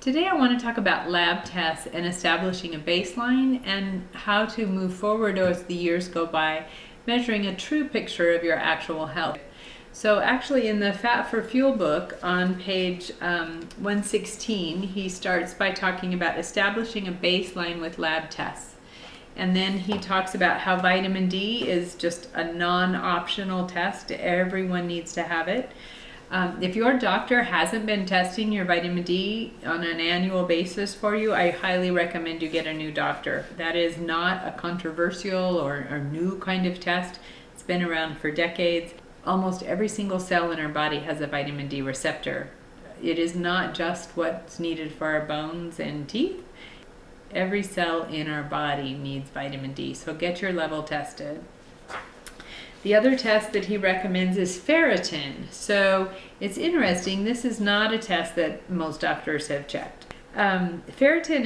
Today I want to talk about lab tests and establishing a baseline and how to move forward as the years go by, measuring a true picture of your actual health. So actually in the Fat for Fuel book on page 116, he starts by talking about establishing a baseline with lab tests. And then he talks about how vitamin D is just a non-optional test. Everyone needs to have it. If your doctor hasn't been testing your vitamin D on an annual basis for you, I highly recommend you get a new doctor. That is not a controversial or new kind of test. It's been around for decades. Almost every single cell in our body has a vitamin D receptor. It is not just what's needed for our bones and teeth. Every cell in our body needs vitamin D, so get your level tested. The other test that he recommends is ferritin. So it's interesting, this is not a test that most doctors have checked. Ferritin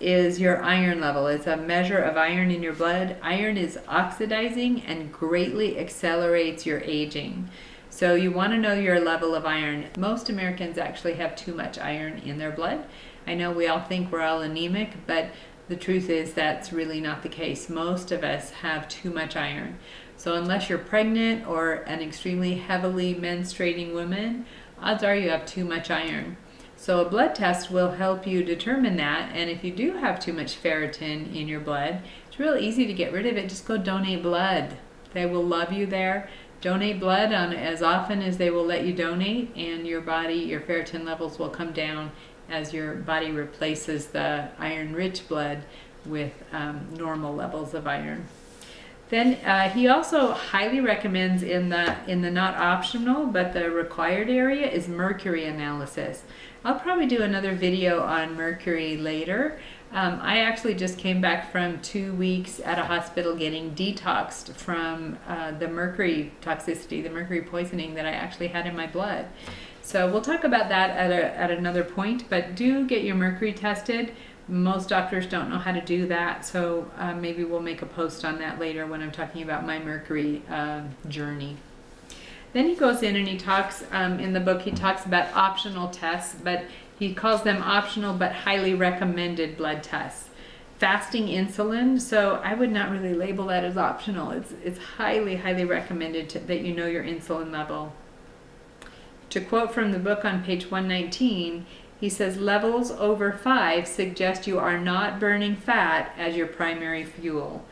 is your iron level. It's a measure of iron in your blood. Iron is oxidizing and greatly accelerates your aging. So you want to know your level of iron. Most Americans actually have too much iron in their blood. I know we all think we're all anemic, but the truth is that's really not the case. Most of us have too much iron. So unless you're pregnant or an extremely heavily menstruating woman, odds are you have too much iron. So a blood test will help you determine that, and if you do have too much ferritin in your blood, it's real easy to get rid of it. Just go donate blood. They will love you there. Donate blood on as often as they will let you donate, and your body, your ferritin levels will come down as your body replaces the iron-rich blood with normal levels of iron. Then he also highly recommends in the not optional but the required area is mercury analysis. I'll probably do another video on mercury later. I actually just came back from 2 weeks at a hospital getting detoxed from the mercury toxicity, the mercury poisoning that I actually had in my blood. So we'll talk about that at another point, but do get your mercury tested. Most doctors don't know how to do that, so maybe we'll make a post on that later when I'm talking about my mercury journey. Then he goes in and he talks, in the book he talks about optional tests, but he calls them optional but highly recommended blood tests. Fasting insulin, so I would not really label that as optional. It's highly, highly recommended that you know your insulin level. To quote from the book on page 119, he says, levels over 5 suggest you are not burning fat as your primary fuel.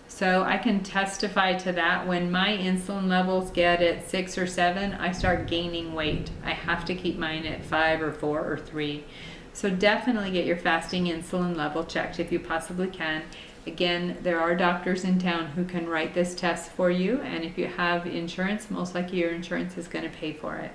So I can testify to that. When my insulin levels get at 6 or 7, I start gaining weight. I have to keep mine at 5 or 4 or 3. So definitely get your fasting insulin level checked if you possibly can. Again, there are doctors in town who can write this test for you, and if you have insurance, most likely your insurance is going to pay for it.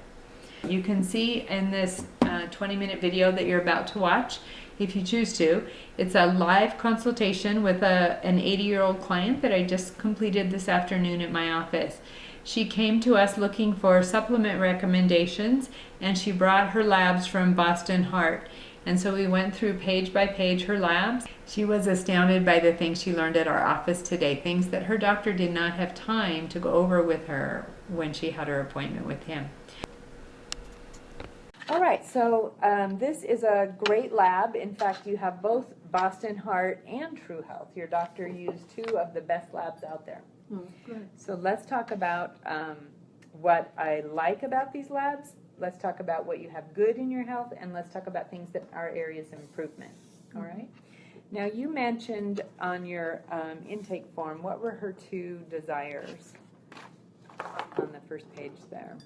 You can see in this 20-minute video that you're about to watch, if you choose to, it's a live consultation with an 80-year-old client that I just completed this afternoon at my office. She came to us looking for supplement recommendations, and she brought her labs from Boston Heart. And so we went through page by page her labs. She was astounded by the things she learned at our office today, things that her doctor did not have time to go over with her when she had her appointment with him. All right, so this is a great lab. In fact, you have both Boston Heart and True Health. Your doctor used 2 of the best labs out there. Good. So let's talk about what I like about these labs. Let's talk about what you have good in your health, and let's talk about things that are areas of improvement. All right? Now, you mentioned on your intake form, what were her 2 desires on the first page there?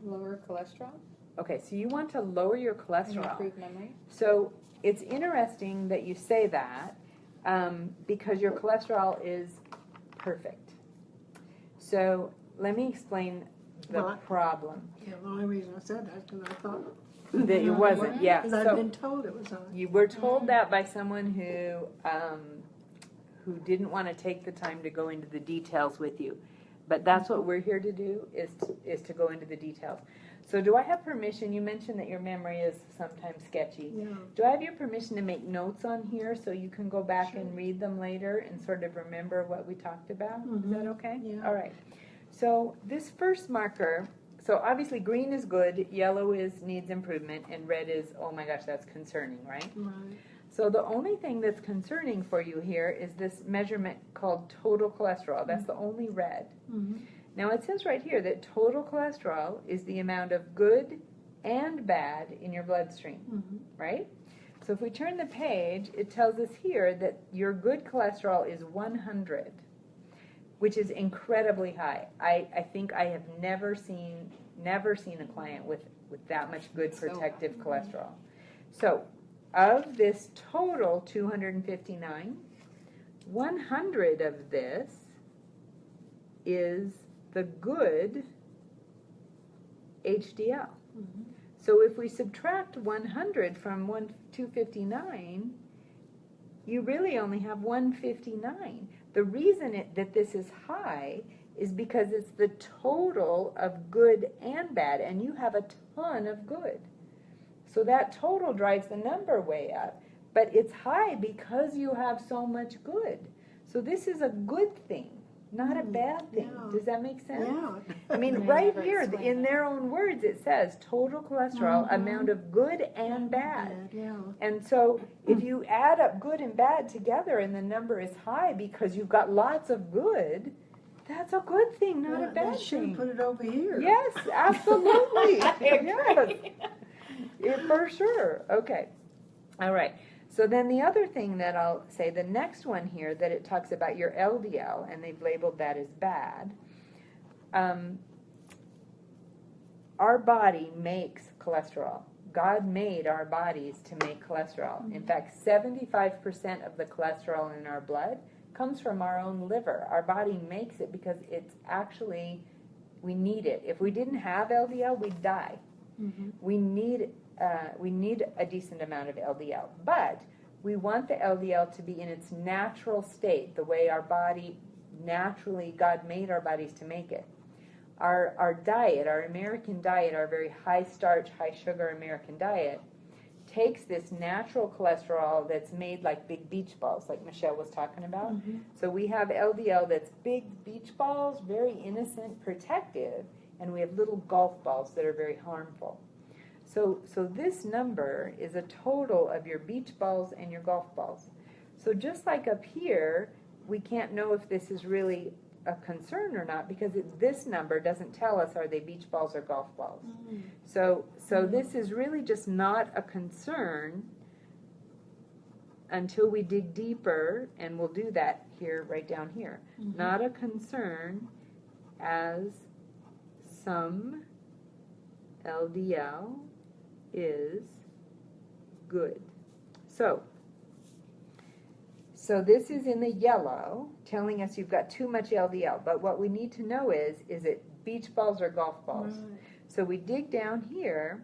Lower cholesterol. Okay, so you want to lower your cholesterol. And improve memory. So it's interesting that you say that because your cholesterol is perfect. So let me explain the problem. Yeah, the only reason I said that is because I thought that it wasn't. Yeah, because I've been told it was on. You were told that by someone who didn't want to take the time to go into the details with you. But that's what we're here to do, is to go into the details. So do I have permission? You mentioned that your memory is sometimes sketchy. Yeah. Do I have your permission to make notes on here so you can go back and read them later and sort of remember what we talked about? Is that okay? Yeah. All right. So this first marker So obviously green is good, yellow is needs improvement, and red is, oh my gosh, that's concerning, right? Right. So the only thing that's concerning for you here is this measurement called total cholesterol. That's the only red. Mm-hmm. Now it says right here that total cholesterol is the amount of good and bad in your bloodstream, Mm-hmm. right? So if we turn the page, it tells us here that your good cholesterol is 100, which is incredibly high. I think I have never seen a client with that much good protective cholesterol. So of this total 259, 100 of this is the good HDL. Mm-hmm. So if we subtract 100 from 259, you really only have 159. The reason that this is high is because it's the total of good and bad, and you have a ton of good. So that total drives the number way up, but it's high because you have so much good. So this is a good thing, not a bad thing. Yeah. Does that make sense? Yeah. I mean, They right never here, explain in that. their own words, it says total cholesterol, amount of good and bad. Yeah. And so if you add up good and bad together and the number is high because you've got lots of good, that's a good thing, not a bad They should thing. put it over here. Yes, absolutely. Yes. Yeah, for sure. Okay. All right. So then the other thing that I'll say, the next one here that it talks about your LDL, and they've labeled that as bad. Our body makes cholesterol. God made our bodies to make cholesterol. In fact, 75% of the cholesterol in our blood comes from our own liver. Our body makes it because it's actually, we need it. If we didn't have LDL, we'd die. Mm-hmm. We need a decent amount of LDL, but we want the LDL to be in its natural state, the way our body naturally, God made our bodies to make it. Our diet, our American diet, our very high starch, high sugar American diet, takes this natural cholesterol that's made like big beach balls, like Michelle was talking about. Mm-hmm. So we have LDL that's big beach balls, very innocent, protective, and we have little golf balls that are very harmful. So this number is a total of your beach balls and your golf balls. So just like up here, we can't know if this is really a concern or not because this number doesn't tell us are they beach balls or golf balls. Mm-hmm. So this is really just not a concern until we dig deeper, and we'll do that here, right down here. Mm-hmm. Not a concern as some LDL is good. So this is in the yellow, telling us you've got too much LDL. But what we need to know is it beach balls or golf balls? Right. So we dig down here,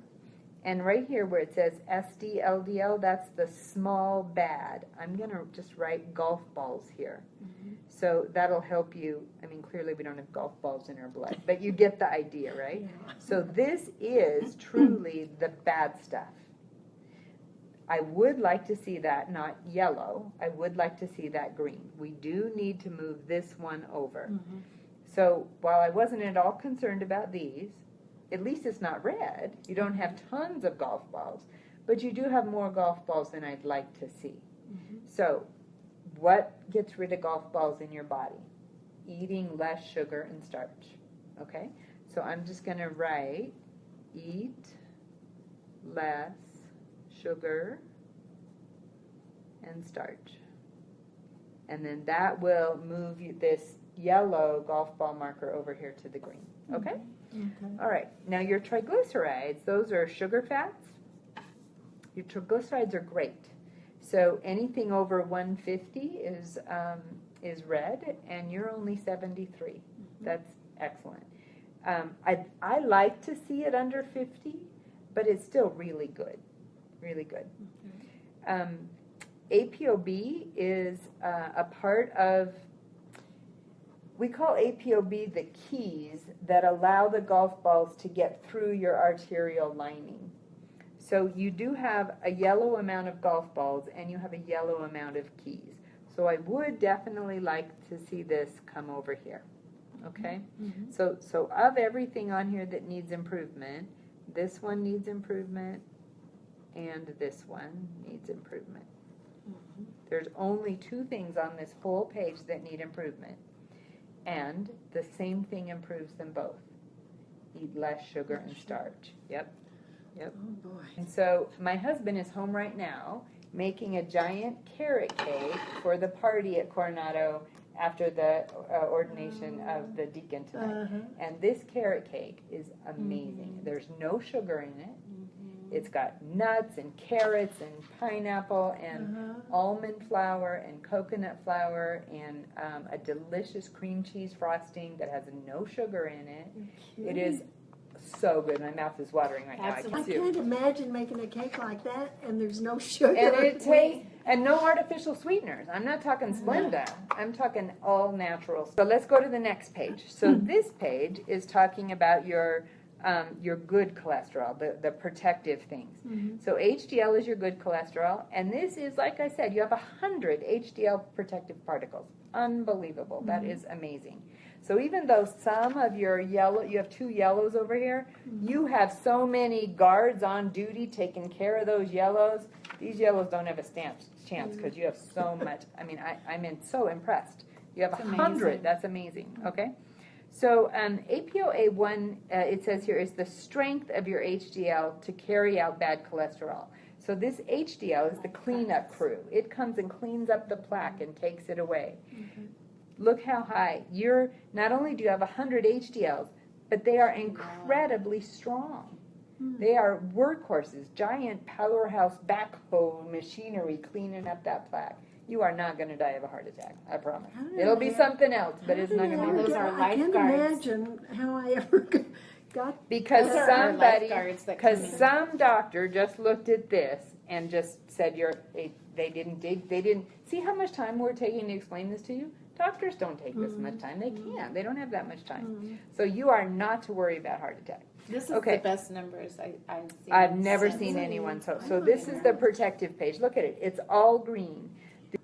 and right here where it says SD-LDL, that's the small bad. I'm going to just write golf balls here. Mm-hmm. So that'll help you. I mean, clearly we don't have golf balls in our blood, but you get the idea, right? Yeah. So this is truly the bad stuff. I would like to see that not yellow. I would like to see that green. We do need to move this one over. Mm-hmm. So while I wasn't at all concerned about these, at least it's not red. You don't have tons of golf balls, but you do have more golf balls than I'd like to see. Mm-hmm. So what gets rid of golf balls in your body? Eating less sugar and starch. Okay? So I'm just going to write eat less sugar and starch. And then that will move this yellow golf ball marker over here to the green. Okay? Okay. All right. Now your triglycerides, those are sugar fats. Your triglycerides are great. So anything over 150 is red, and you're only 73. Mm-hmm. That's excellent. I like to see it under 50, but it's still really good. Really good. Okay. APOB is a part of, we call APOB the keys that allow the golf balls to get through your arterial lining. So you do have a yellow amount of golf balls and you have a yellow amount of keys. So I would definitely like to see this come over here. okay? Mhm. So of everything on here that needs improvement, this one needs improvement, and this one needs improvement. There's only 2 things on this whole page that need improvement, and the same thing improves them both. Eat less sugar and starch. Yep. Oh, boy. And so my husband is home right now making a giant carrot cake for the party at Coronado after the ordination of the deacon tonight. Uh-huh. And this carrot cake is amazing. There's no sugar in it. It's got nuts and carrots and pineapple and almond flour and coconut flour and a delicious cream cheese frosting that has no sugar in it. It is so good. My mouth is watering right now. I I can see can't it. imagine making a cake like that and there's no sugar. And it tastes, and no artificial sweeteners. I'm not talking Splenda. I'm talking all natural. So let's go to the next page. So this page is talking about your good cholesterol, the protective things. So HDL is your good cholesterol, and this is, like I said, you have 100 HDL protective particles. Unbelievable. That is amazing. So even though some of your yellow, you have 2 yellows over here, you have so many guards on duty taking care of those yellows. These yellows don't have a chance because you have so much. I mean, I'm so impressed. You have 100. That's amazing. Okay. So APOA1, it says here, is the strength of your HDL to carry out bad cholesterol. So this HDL is the cleanup crew. It comes and cleans up the plaque and takes it away. Look how high. Not only do you have 100 HDLs, but they are incredibly strong. They are workhorses, giant powerhouse backhoe machinery cleaning up that plaque. You are not going to die of a heart attack, I promise. It'll be something else, but it's not going to be Those are I can't lifeguards. imagine how I ever got. because Those are our somebody, lifeguards that come in. some doctor just looked at this and just said they didn't see how much time we're taking to explain this to you. Doctors don't take this much time. They can't. They don't have that much time. So you are not to worry about heart attack. This is Okay. the best numbers I've seen. I've never since. seen anyone so this is the protective page. Look at it. It's all green.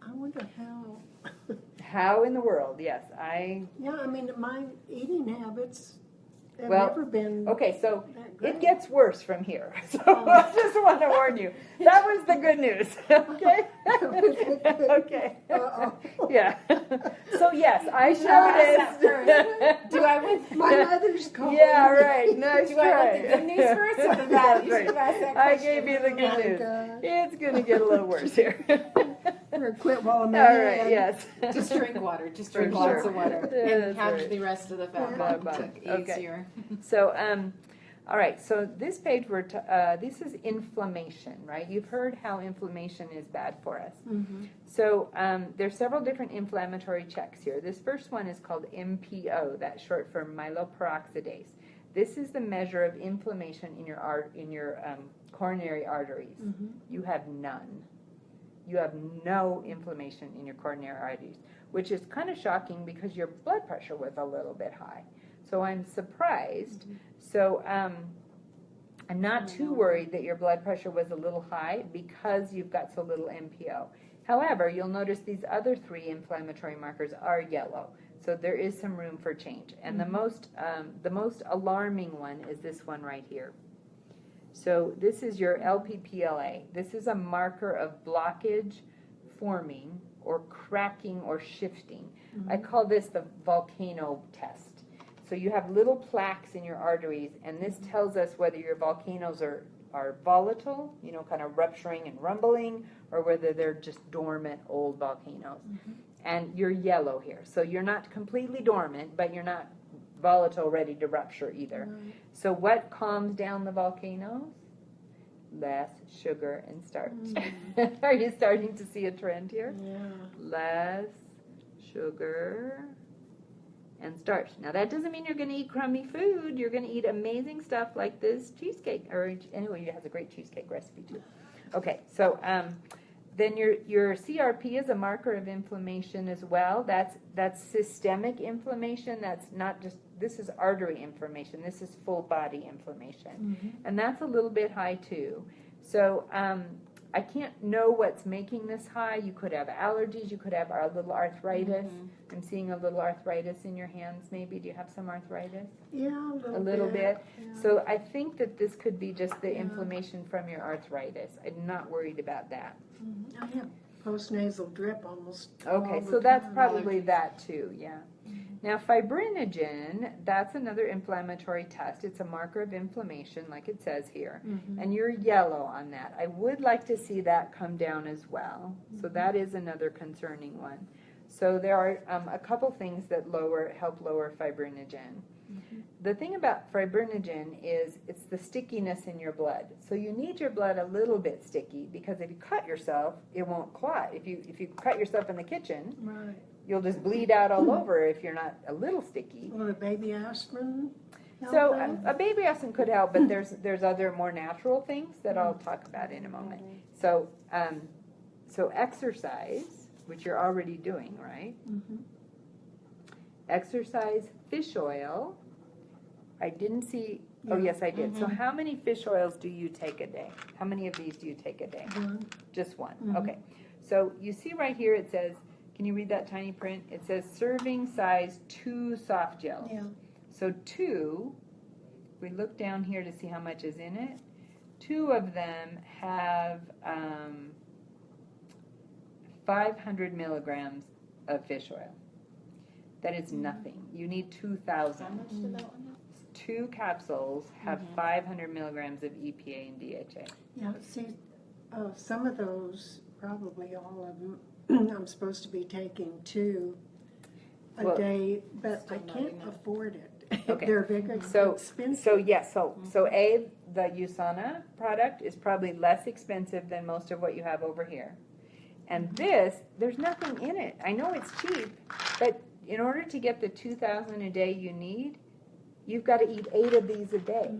I wonder how. How in the world? Yes, Yeah, I mean, my eating habits have Well, never been okay, so that great. it gets worse from here. So I just want to warn you. That was the good news. Okay? Okay. Uh-oh. Yeah. So yes, I Should I ask that showed first? Do I want? My mother's calling. Yeah, right. Nice Do I want the try. good news first or the bad? You should have asked that I question. gave you the good Oh, news. God. It's going to get a little worse here. Or quit while I'm All right, ahead. yes. Just drink water. Just For drink sure. lots of water, Yeah, and that's have right. the rest of the fat Yeah. bomb Fat bomb. Okay. easier. So, all right, so this page, this is inflammation, right? You've heard how inflammation is bad for us. So there's several different inflammatory checks here. This first one is called MPO, that's short for myeloperoxidase. This is the measure of inflammation in your coronary arteries. You have none. You have no inflammation in your coronary arteries, which is kind of shocking because your blood pressure was a little bit high. So I'm surprised. So I'm not too worried that your blood pressure was a little high because you've got so little MPO. However, you'll notice these other 3 inflammatory markers are yellow. So there is some room for change. And the most alarming one is this one right here. So this is your LPPLA. This is a marker of blockage forming or cracking or shifting. I call this the volcano test. So you have little plaques in your arteries, and this tells us whether your volcanoes are volatile, kind of rupturing and rumbling, or whether they're just dormant old volcanoes. And you're yellow here. So you're not completely dormant, but you're not volatile, ready to rupture either. So what calms down the volcanoes? Less sugar and starch. Are you starting to see a trend here? Yeah. Less sugar and starch. Now that doesn't mean you're going to eat crummy food. You're going to eat amazing stuff like this cheesecake. Or anyway, it has a great cheesecake recipe too. Okay, so then your CRP is a marker of inflammation as well. That's systemic inflammation. That's not just, this is artery inflammation. This is full body inflammation. And that's a little bit high too. So I can't know what's making this high. You could have allergies. You could have a little arthritis. I'm seeing a little arthritis in your hands maybe. Do you have some arthritis? Yeah, A little bit. Yeah. So I think that this could be just the Yeah. inflammation from your arthritis. I'm not worried about that. I have postnasal drip almost Okay, all the so that's time. probably that too, yeah. Now fibrinogen, that's another inflammatory test. It's a marker of inflammation, like it says here. And you're yellow on that. I would like to see that come down as well. So that is another concerning one. So there are a couple things that help lower fibrinogen. The thing about fibrinogen is it's the stickiness in your blood. So you need your blood a little bit sticky because if you cut yourself, it won't clot. If you cut yourself in the kitchen, Right. you'll just bleed out all over if you're not a little sticky. Will a baby aspirin help So that? a baby aspirin could help, but there's other more natural things that I'll talk about in a moment. So so exercise, which you're already doing, right? Exercise, fish oil. I didn't see. Oh yes, I did. So how many fish oils do you take a day? How many of these do you take a day? One. Just one. Okay. So you see right here it says. Can you read that tiny print? It says serving size 2 soft gels. Yeah. So 2, if we look down here to see how much is in it, 2 of them have 500 milligrams of fish oil. That is nothing. You need 2,000. How much did that one have? 2 capsules have 500 milligrams of EPA and DHA. Yeah, see, some of those, probably all of them, I'm supposed to be taking 2 a Well, day, but still I not can't enough. afford it. Okay. They're very So expensive. So yes, so the USANA product is probably less expensive than most of what you have over here. And this, there's nothing in it. I know it's cheap, but in order to get the 2,000 a day you need, you've got to eat 8 of these a day.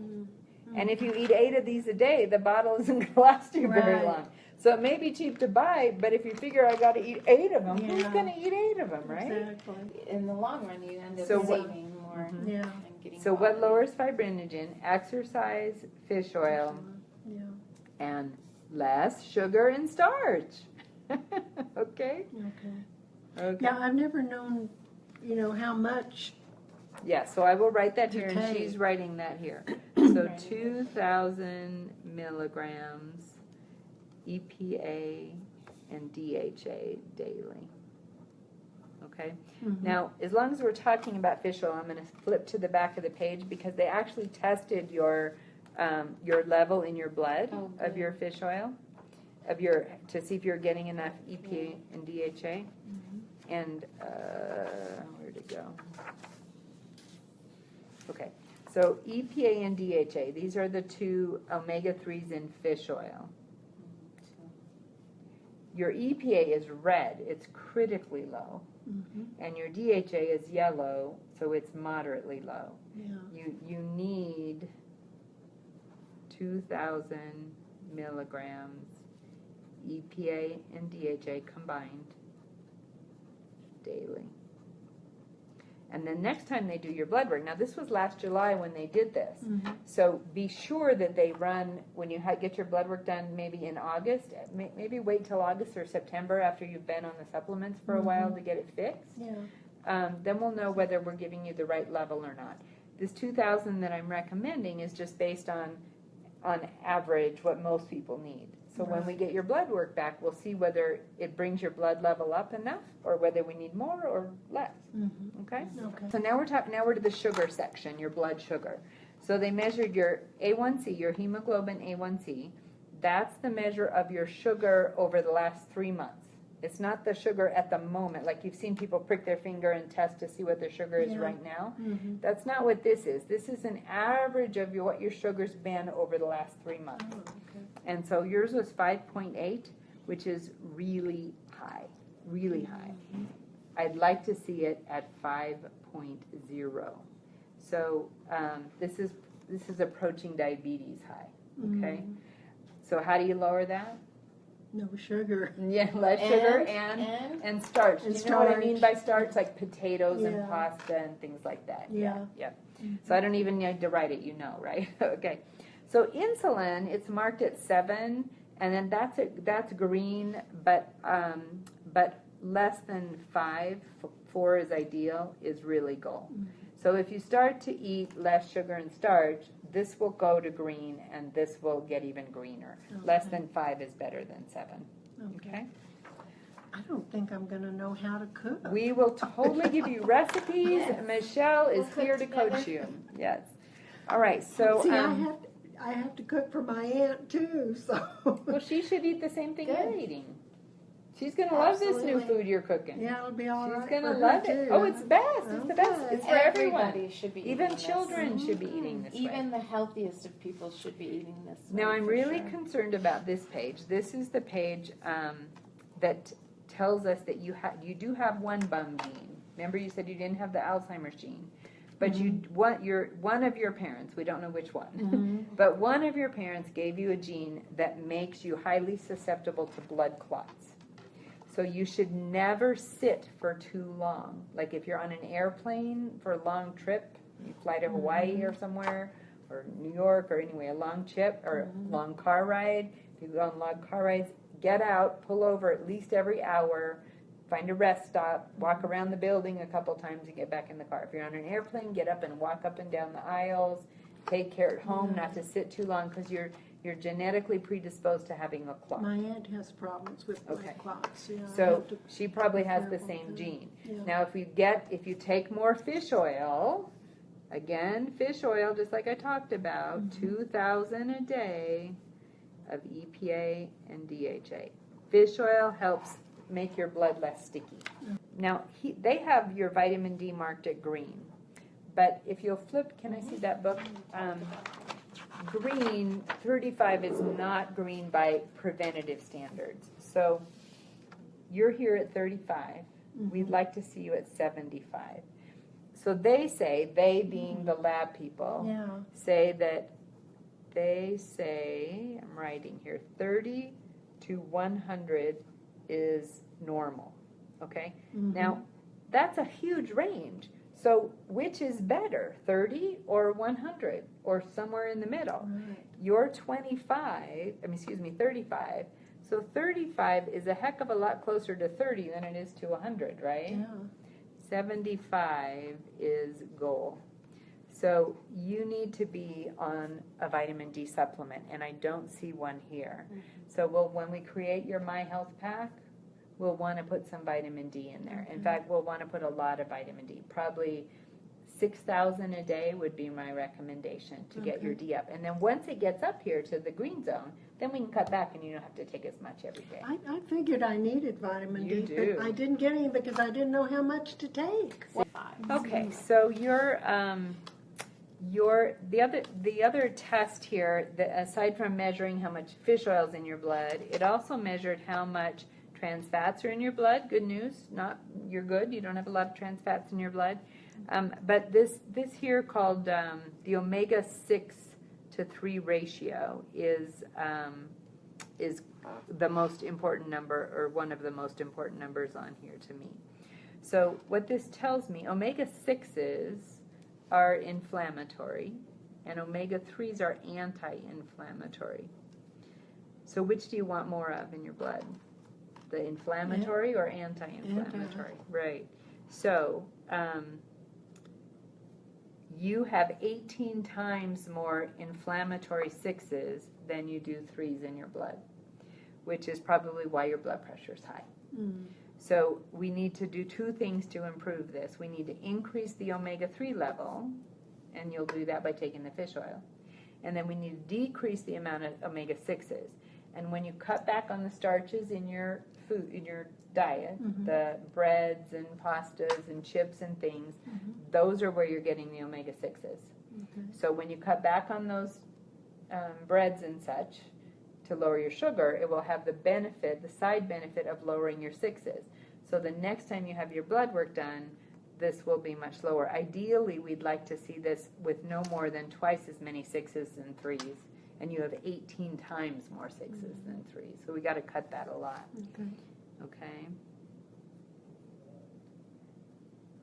And if you eat 8 of these a day, the bottle isn't going to last you very Right. long. So it may be cheap to buy, but if you figure I got to eat 8 of them, who's Yeah. going to eat 8 of them, right? Exactly. In the long run, you end up So what- saving more Yeah. and getting So what quality. lowers fibrinogen? Exercise, fish oil, Yeah. and less sugar and starch. Okay? Okay. Okay. Yeah, I've never known, how much. Yeah, so I will write that To here, and take. she's writing that here. So Right. 2,000 milligrams EPA and DHA daily. Okay? Now, as long as we're talking about fish oil, I'm going to flip to the back of the page because they actually tested your level in your blood Oh, of good. your fish oil, to see if you're getting enough EPA and DHA. And where'd it go? Okay, so EPA and DHA, these are the 2 omega-3s in fish oil. Your EPA is red, it's critically low, and your DHA is yellow, so it's moderately low. Yeah. You need 2,000 milligrams EPA and DHA combined daily. And then next time they do your blood work, now this was last July when they did this, so be sure that they run, when you get your blood work done maybe in August, maybe wait till August or September after you've been on the supplements for a while to get it fixed. Yeah. Then we'll know whether we're giving you the right level or not. This 2,000 that I'm recommending is just based on average what most people need. So when we get your blood work back, we'll see whether it brings your blood level up enough or whether we need more or less. Okay? Okay. So now we're to the sugar section, your blood sugar. So they measured your A1C, your hemoglobin A1C. That's the measure of your sugar over the last 3 months. It's not the sugar at the moment, like you've seen people prick their finger and test to see what their sugar is Yeah. right now. That's not what this is. This is an average of what your sugar's been over the last 3 months. Oh, okay. And so yours was 5.8, which is really high, really high. I'd like to see it at 5.0. So this is approaching diabetes high, okay? So how do you lower that? No sugar. Yeah, less sugar and starch. And Do you know what I mean by starch. starch? Like potatoes and Yeah. pasta and things like that. Yeah. So I don't even need to write it, right? Okay. So insulin, it's marked at 7, And then that's green, but less than 5, 4 is ideal, is really goal. So if you start to eat less sugar and starch, this will go to green, and this will get even greener. Less than 5 is better than 7. Okay? I don't think I'm going to know how to cook. We will totally give you recipes. Yes. Michelle is We'll cook here to coach together. you. Yes. All right. So See, I have to cook for my aunt too, so. well, she should eat the same thing you're Good. eating. She's gonna love this new Absolutely. food you're cooking. Yeah, it'll be all right. She's gonna for love her it. too. Oh, it's best. It's the best. Okay. It's for everyone. Everybody should be Even eating this. children should be eating this way. Even the healthiest of people should be eating this. Now, way, I'm for really sure. concerned about this page. This is the page that tells us that you do have one bum gene. Remember, you said you didn't have the Alzheimer's gene, but one of your parents. We don't know which one, but one of your parents gave you a gene that makes you highly susceptible to blood clots. So you should never sit for too long. Like if you're on an airplane for a long trip, you fly to Hawaii or somewhere, or New York, or anyway, a long trip or a long car ride. If you go on long car rides, get out, pull over at least every hour, find a rest stop, walk around the building a couple times and get back in the car. If you're on an airplane, get up and walk up and down the aisles. Take care at home not to sit too long because you're genetically predisposed to having a clot. My aunt has problems with blood Okay. clots. Yeah, I So have to she probably be has the careful same too. gene. Yeah. Now if you take more fish oil, again, fish oil, just like I talked about, 2,000 a day of EPA and DHA. Fish oil helps make your blood less sticky. Now, they have your vitamin D marked at green. But if you'll flip, can I see that book? Green, 35 is not green by preventative standards. So you're here at 35. We'd like to see you at 75. So they say, they being the lab people, Yeah. I'm writing here, 30 to 100 is normal. Okay? Now, that's a huge range. So which is better, 30 or 100 or somewhere in the middle? Right. You're 35. So 35 is a heck of a lot closer to 30 than it is to 100, right? Yeah. 75 is goal. So you need to be on a vitamin D supplement, and I don't see one here. So when we create your My Health Pack, we'll want to put some vitamin D in there. In fact, we'll want to put a lot of vitamin D. Probably 6,000 a day would be my recommendation to get your D up. And then once it gets up here to the green zone, then we can cut back and you don't have to take as much every day. I figured I needed vitamin You D, do. but I didn't get any because I didn't know how much to take. Okay, so the other test here, aside from measuring how much fish oil is in your blood, it also measured how much trans fats are in your blood. Good news, you're good. You don't have a lot of trans fats in your blood. But this here called the omega-6 to 3 ratio is the most important number, or one of the most important numbers on here to me. So what this tells me, omega-6s are inflammatory, and omega-3s are anti-inflammatory. So which do you want more of in your blood? The inflammatory or anti-inflammatory? Right. So you have 18 times more inflammatory 6s than you do 3s in your blood, which is probably why your blood pressure is high. So we need to do two things to improve this. We need to increase the omega-3 level, and you'll do that by taking the fish oil. And then we need to decrease the amount of omega-6s. And when you cut back on the starches in your food, in your diet, the breads and pastas and chips and things, those are where you're getting the omega-6s. So when you cut back on those breads and such to lower your sugar, it will have the benefit, the side benefit of lowering your 6s. So the next time you have your blood work done, this will be much lower. Ideally, we'd like to see this with no more than twice as many 6s than 3s. And you have 18 times more 6s than 3s. So we got to cut that a lot. Okay.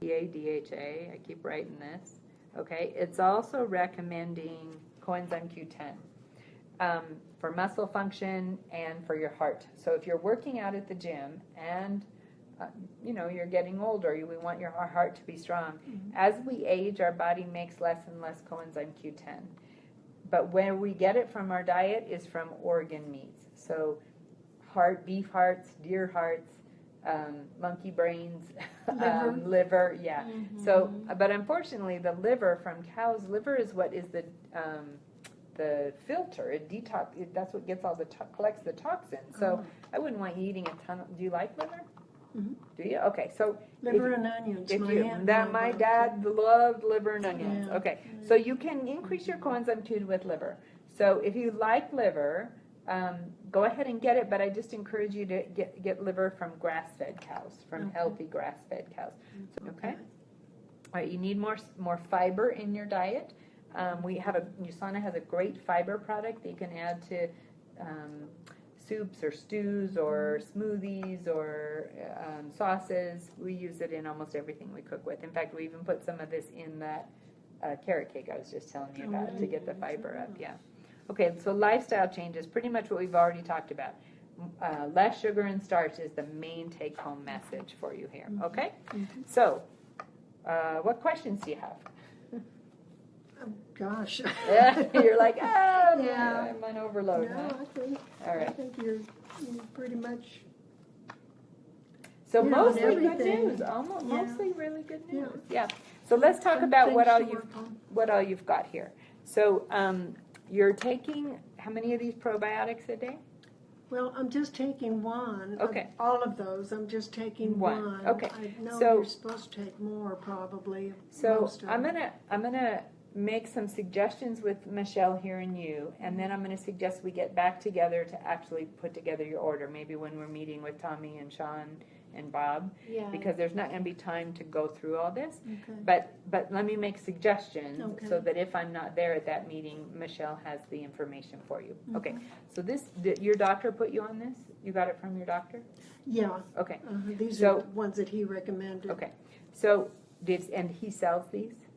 DHA, I keep writing this. Okay, it's also recommending coenzyme Q10 for muscle function and for your heart. So if you're working out at the gym and you're getting older, we want your heart to be strong. As we age, our body makes less and less coenzyme Q10. But where we get it from our diet is from organ meats. So beef hearts, deer hearts, monkey brains, liver, yeah. So, but unfortunately, the liver from cows' liver is what is the filter. It that's what gets all collects the toxins. So I wouldn't want you eating a ton of. Do you like liver? Do you? Okay, so liver and onions. My dad loved liver and onions. Yeah. Okay, so you can increase your coenzyme Q with liver. So if you like liver, go ahead and get it. But I just encourage you to get liver from grass-fed cows, from healthy grass-fed cows. So, okay. All right, you need more fiber in your diet. USANA has a great fiber product that you can add to soups or stews or smoothies or sauces. We use it in almost everything we cook with. In fact, we even put some of this in that carrot cake I was just telling you about to get the fiber up. Yeah. Okay, so lifestyle change is pretty much what we've already talked about. Less sugar and starch is the main take-home message for you here. Okay? So, what questions do you have? Gosh. You're like, yeah. I'm on overload. No, Huh? I think you're pretty much. So mostly good everything. news. Mostly really good news. Yeah. So let's talk Some about things what to all work you've got here. So you're taking how many of these probiotics a day? Well, I'm just taking one. Okay. Of all of those, I'm just taking one. Okay. I know So- you're supposed to take more, probably. So most of I'm them. gonna make some suggestions with Michelle here and you, and then I'm gonna suggest we get back together to actually put together your order. Maybe when we're meeting with Tommy and Sean and Bob, Yeah. because there's not gonna be time to go through all this. Okay. But let me make suggestions Okay. so that if I'm not there at that meeting, Michelle has the information for you. Okay. So your doctor put you on this? You got it from your doctor? Yeah. Okay. These So- are the ones that he recommended. Okay. So and he sells these?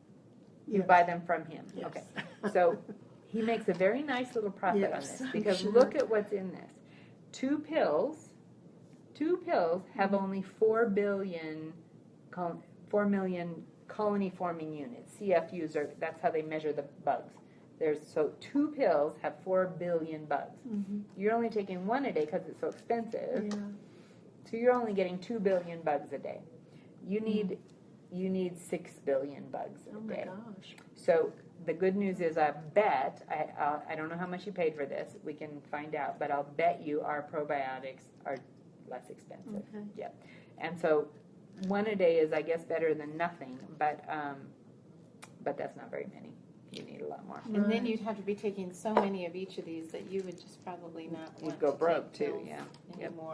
You Yes. buy them from him? Yes. Okay. So he makes a very nice little profit on Yes, this I'm because sure. look at what's in this. Two pills have only 4 million colony forming units. CFUs that's how they measure the bugs. So 2 pills have 4 billion bugs. You're only taking one a day because it's so expensive. Yeah. So you're only getting 2 billion bugs a day. You need 6 billion bugs Oh a my day. gosh. So the good news is I don't know how much you paid for this. We can find out, but I'll bet you our probiotics are less expensive. Okay. Yeah. And so one a day is, I guess, better than nothing, but that's not very many. You need a lot more. And then Right. you'd have to be taking so many of each of these that you would just probably not You'd want go to broke take too, pills yeah. Yep. anymore.